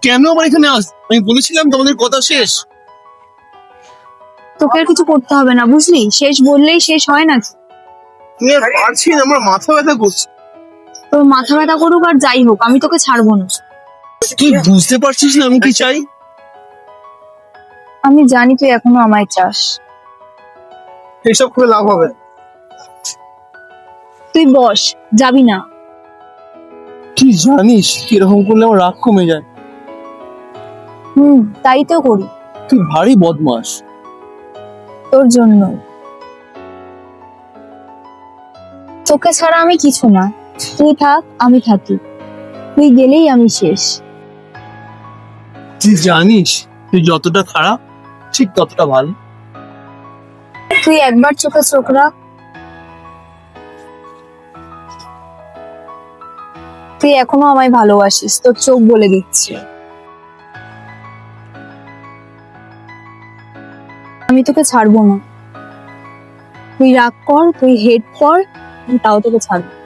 কেন আবার এখানে আস? আমি বলেছিলাম তোমাদের কথা শেষ। তোকে আর কিছু করতে হবে না, বুঝলি? শেষ বললেই শেষ হয় না। তুমি আর পারছি না, আমার মাথা ব্যথা করছে। তোর মাথা ব্যথা করুক আর যাই হোক, আমি তোকে ছাড়বো না। তুই বুঝতে পারছিস না আমি কি চাই? আমি জানি তুই এখনো আমায় চাস। এসব করে লাভ হবে না। তুই বস, যাবি না। তুই জানিস কিরকম করলে আমার রাগ কমে যায়। তাই তো করি। তুই ভারী বদমাস। তোর জন্য। তোকে ছাড়া আমি কিছু না। তুই থাক, আমি থাকি। তুই গেলেই আমি শেষ। তুই জানিস তুই যতটা খারাপ ঠিক ততটা ভালো। তুই একবার চোখে চোখ রাখ। তুই এখনো আমায় ভালোবাসিস, তোর চোখ বলে দিচ্ছে। আমি তোকে ছাড়বো না। তুই রাগ কর, তুই হেট কর, আমি তাও তোকে ছাড়বো।